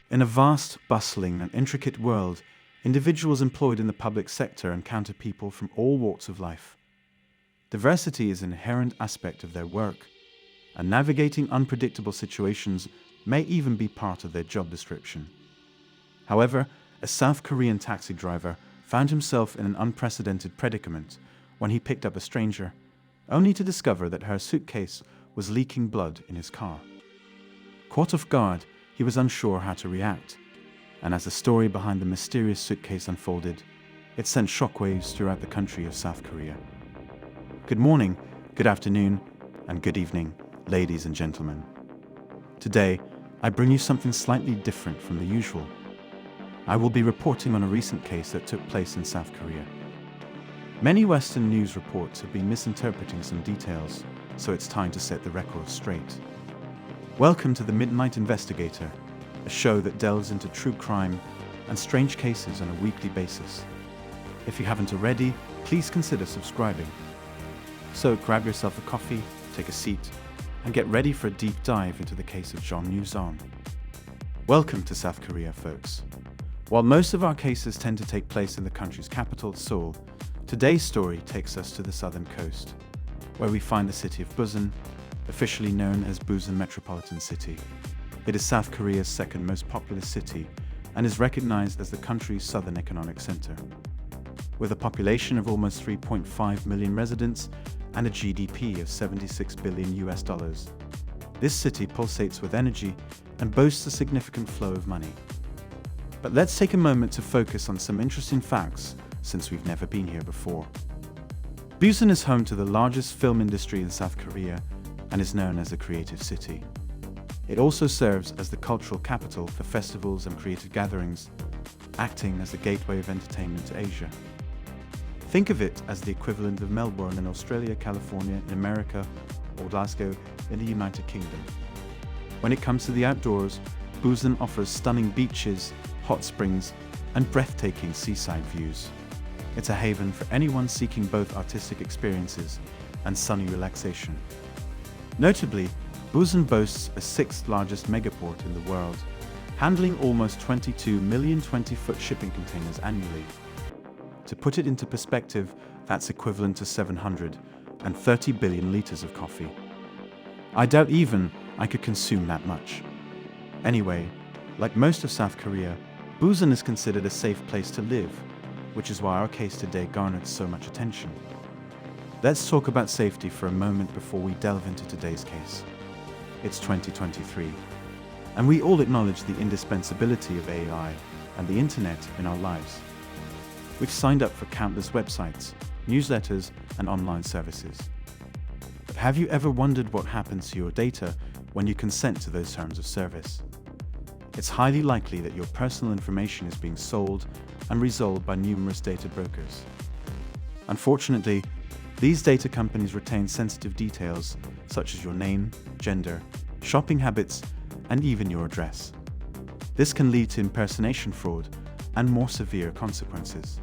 In a vast, bustling, and intricate world, individuals employed in the public sector encounter people from all walks of life. Diversity is an inherent aspect of their work, and navigating unpredictable situations may even be part of their job description. However, a South Korean taxi driver found himself in an unprecedented predicament when he picked up a stranger, only to discover that her suitcase was leaking blood in his car. Caught off guard, he was unsure how to react, and as the story behind the mysterious suitcase unfolded, it sent shockwaves throughout the country of South Korea. Good morning, good afternoon, and good evening, ladies and gentlemen. Today, I bring you something slightly different from the usual. I will be reporting on a recent case that took place in South Korea. Many Western news reports have been misinterpreting some details, so it's time to set the record straight. Welcome to The Midnight Investigator, a show that delves into true crime and strange cases on a weekly basis. If you haven't already, please consider subscribing. So grab yourself a coffee, take a seat, and get ready for a deep dive into the case of Jeong Yoo-Jeong. Welcome to South Korea, folks. While most of our cases tend to take place in the country's capital, Seoul, today's story takes us to the southern coast, where we find the city of Busan, officially known as Busan Metropolitan City. It is South Korea's second most populous city and is recognized as the country's southern economic center. With a population of almost 3.5 million residents and a GDP of $76 billion, this city pulsates with energy and boasts a significant flow of money. But let's take a moment to focus on some interesting facts, since we've never been here before. Busan is home to the largest film industry in South Korea and is known as a creative city. It also serves as the cultural capital for festivals and creative gatherings, acting as the gateway of entertainment to Asia. Think of it as the equivalent of Melbourne in Australia, California in America, or Glasgow in the United Kingdom. When it comes to the outdoors, Busan offers stunning beaches, hot springs, and breathtaking seaside views. It's a haven for anyone seeking both artistic experiences and sunny relaxation. Notably, Busan boasts a sixth largest megaport in the world, handling almost 22 million 20-foot shipping containers annually. To put it into perspective, that's equivalent to 730 billion liters of coffee. I doubt even I could consume that much. Anyway, like most of South Korea, Busan is considered a safe place to live, which is why our case today garnered so much attention. Let's talk about safety for a moment before we delve into today's case. It's 2023, and we all acknowledge the indispensability of AI and the internet in our lives. We've signed up for countless websites, newsletters, and online services. But have you ever wondered what happens to your data when you consent to those terms of service? It's highly likely that your personal information is being sold and resold by numerous data brokers. Unfortunately, these data companies retain sensitive details such as your name, gender, shopping habits, and even your address. This can lead to impersonation fraud and more severe consequences.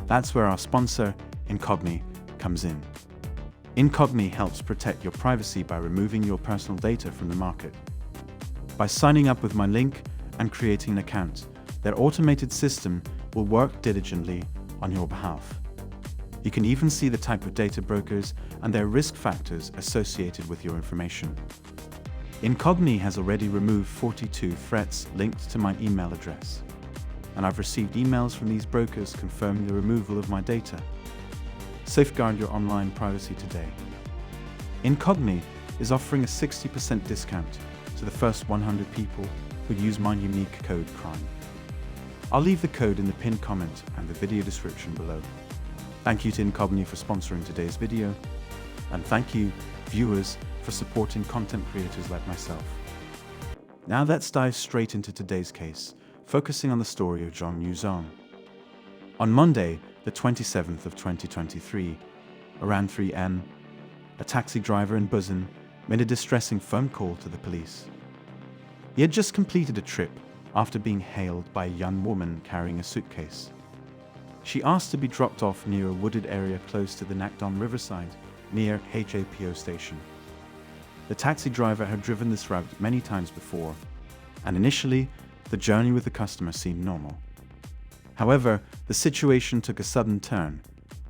That's where our sponsor, Incogni, comes in. Incogni helps protect your privacy by removing your personal data from the market. By signing up with my link and creating an account, their automated system will work diligently on your behalf. You can even see the type of data brokers and their risk factors associated with your information. Incogni has already removed 42 threats linked to my email address, and I've received emails from these brokers confirming the removal of my data. Safeguard your online privacy today. Incogni is offering a 60% discount to the first 100 people who use my unique code CRIME. I'll leave the code in the pinned comment and the video description below. Thank you to Incogni for sponsoring today's video, and thank you, viewers, for supporting content creators like myself. Now let's dive straight into today's case, focusing on the story of Jeong Yoo-Jeong. On Monday, the 27th of 2023, around 3 am, a taxi driver in Busan made a distressing phone call to the police. He had just completed a trip after being hailed by a young woman carrying a suitcase. She asked to be dropped off near a wooded area close to the Nakdong riverside, near HAPO station. The taxi driver had driven this route many times before, and initially, the journey with the customer seemed normal. However, the situation took a sudden turn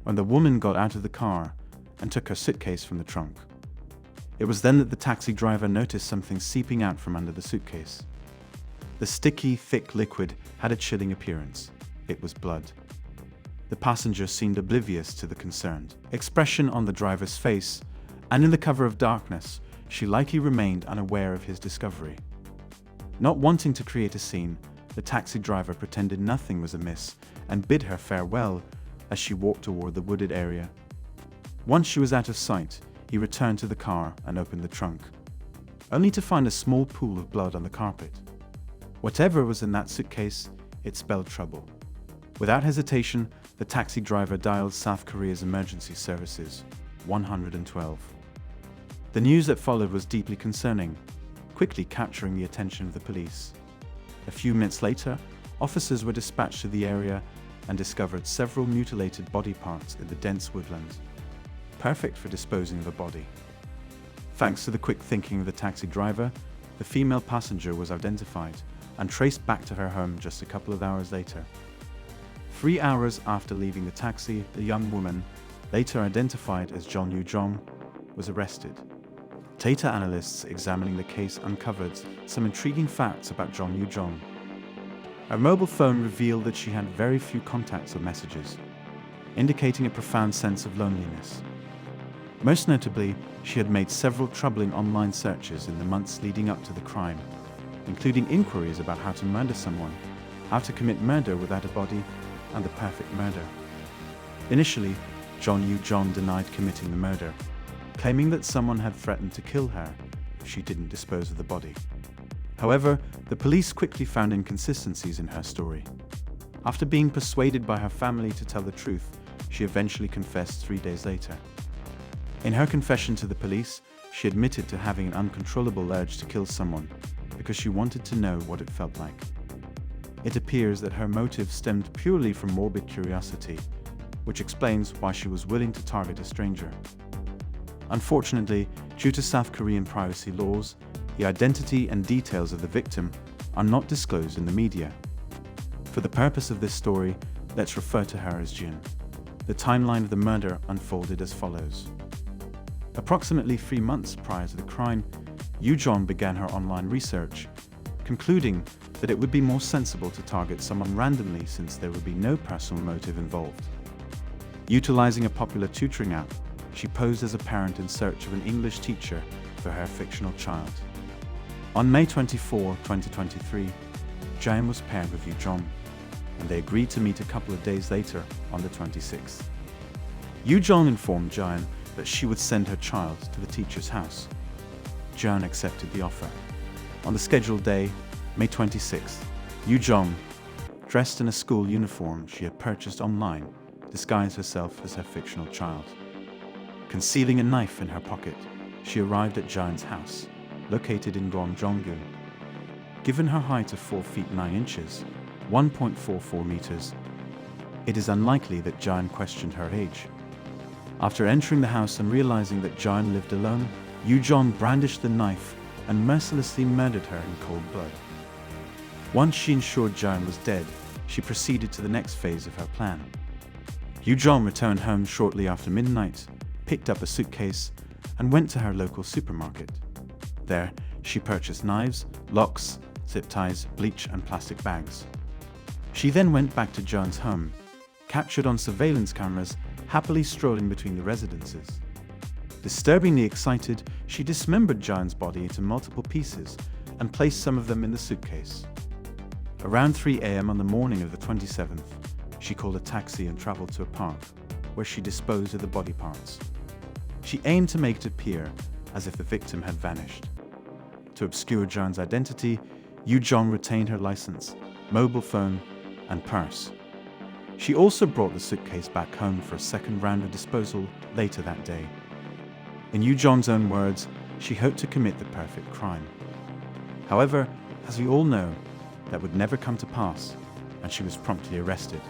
when the woman got out of the car and took her suitcase from the trunk. It was then that the taxi driver noticed something seeping out from under the suitcase. The sticky, thick liquid had a chilling appearance. It was blood. The passenger seemed oblivious to the concerned expression on the driver's face, and in the cover of darkness, she likely remained unaware of his discovery. Not wanting to create a scene, the taxi driver pretended nothing was amiss and bid her farewell as she walked toward the wooded area. Once she was out of sight, he returned to the car and opened the trunk, only to find a small pool of blood on the carpet. Whatever was in that suitcase, it spelled trouble. Without hesitation, the taxi driver dialed South Korea's emergency services, 112. The news that followed was deeply concerning, quickly capturing the attention of the police. A few minutes later, officers were dispatched to the area and discovered several mutilated body parts in the dense woodland, perfect for disposing of a body. Thanks to the quick thinking of the taxi driver, the female passenger was identified and traced back to her home just a couple of hours later. 3 hours after leaving the taxi, the young woman, later identified as Jeong Yoo-Jeong, was arrested. Data analysts examining the case uncovered some intriguing facts about Jeong Yoo-Jeong. Her mobile phone revealed that she had very few contacts or messages, indicating a profound sense of loneliness. Most notably, she had made several troubling online searches in the months leading up to the crime, including inquiries about how to murder someone, how to commit murder without a body, and the perfect murder. Initially, Jeong Yoo-Jeong denied committing the murder, claiming that someone had threatened to kill her if she didn't dispose of the body. However, the police quickly found inconsistencies in her story. After being persuaded by her family to tell the truth, she eventually confessed 3 days later. In her confession to the police, she admitted to having an uncontrollable urge to kill someone because she wanted to know what it felt like. It appears that her motive stemmed purely from morbid curiosity, which explains why she was willing to target a stranger. Unfortunately, due to South Korean privacy laws, the identity and details of the victim are not disclosed in the media. For the purpose of this story, let's refer to her as Jin. The timeline of the murder unfolded as follows. Approximately 3 months prior to the crime, Yoo-Jeong began her online research, concluding that it would be more sensible to target someone randomly since there would be no personal motive involved. Utilizing a popular tutoring app, she posed as a parent in search of an English teacher for her fictional child. On May 24, 2023, Jaein was paired with Yoo-Jeong, and they agreed to meet a couple of days later on the 26th. Yoo-Jeong informed Jaein that she would send her child to the teacher's house. Jaein accepted the offer. On the scheduled day, May 26th, Yoo-Jeong, dressed in a school uniform she had purchased online, disguised herself as her fictional child. Concealing a knife in her pocket, she arrived at Jaein's house, located in Gyeongju. Given her height of 4 feet 9 inches, 1.44 meters, it is unlikely that Jaein questioned her age. After entering the house and realizing that Jaein lived alone, Yoo-Jeong brandished the knife and mercilessly murdered her in cold blood. Once she ensured Jaein was dead, she proceeded to the next phase of her plan. Yoo-Jeong returned home shortly after midnight, picked up a suitcase, and went to her local supermarket. There, she purchased knives, locks, zip ties, bleach, and plastic bags. She then went back to Jaein's home, captured on surveillance cameras, happily strolling between the residences. Disturbingly excited, she dismembered Jaein's body into multiple pieces and placed some of them in the suitcase. Around 3 a.m. on the morning of the 27th, she called a taxi and traveled to a park, where she disposed of the body parts. She aimed to make it appear as if the victim had vanished. To obscure Jaein's identity, Yoo-Jeong retained her license, mobile phone, and purse. She also brought the suitcase back home for a second round of disposal later that day. In Yoo-Jeong's own words, she hoped to commit the perfect crime. However, as we all know, that would never come to pass, and she was promptly arrested.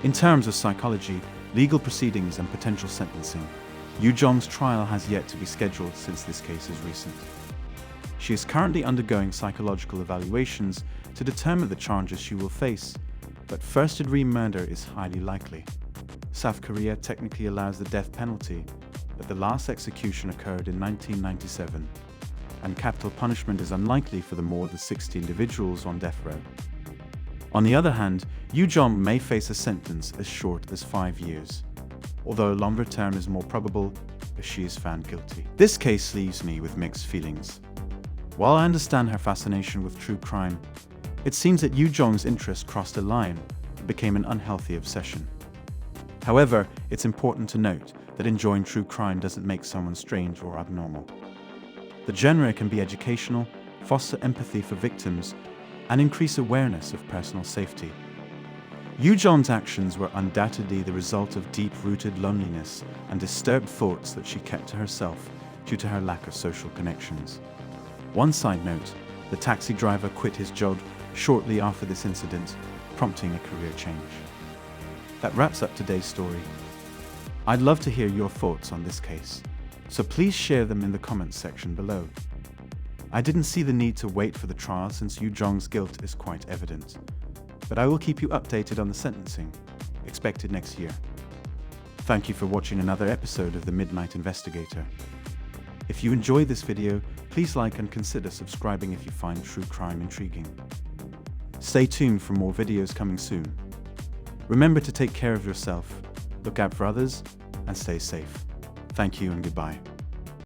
In terms of psychology, legal proceedings, and potential sentencing, Yoo-Jeong's trial has yet to be scheduled since this case is recent. She is currently undergoing psychological evaluations to determine the charges she will face, but first-degree murder is highly likely. South Korea technically allows the death penalty, but the last execution occurred in 1997, and capital punishment is unlikely for the more than 60 individuals on death row. On the other hand, Yoo-Jeong may face a sentence as short as 5 years, although a longer term is more probable if she is found guilty. This case leaves me with mixed feelings. While I understand her fascination with true crime, it seems that Yoo-Jeong's interest crossed a line and became an unhealthy obsession. However, it's important to note that enjoying true crime doesn't make someone strange or abnormal. The genre can be educational, foster empathy for victims, and increase awareness of personal safety. Yoo-Jeong's actions were undoubtedly the result of deep-rooted loneliness and disturbed thoughts that she kept to herself due to her lack of social connections. One side note, the taxi driver quit his job shortly after this incident, prompting a career change. That wraps up today's story. I'd love to hear your thoughts on this case, so please share them in the comments section below. I didn't see the need to wait for the trial since Yoo-Jeong's guilt is quite evident, but I will keep you updated on the sentencing, expected next year. Thank you for watching another episode of The Midnight Investigator. If you enjoyed this video, please like and consider subscribing if you find true crime intriguing. Stay tuned for more videos coming soon. Remember to take care of yourself, look out for others, and stay safe. Thank you and goodbye.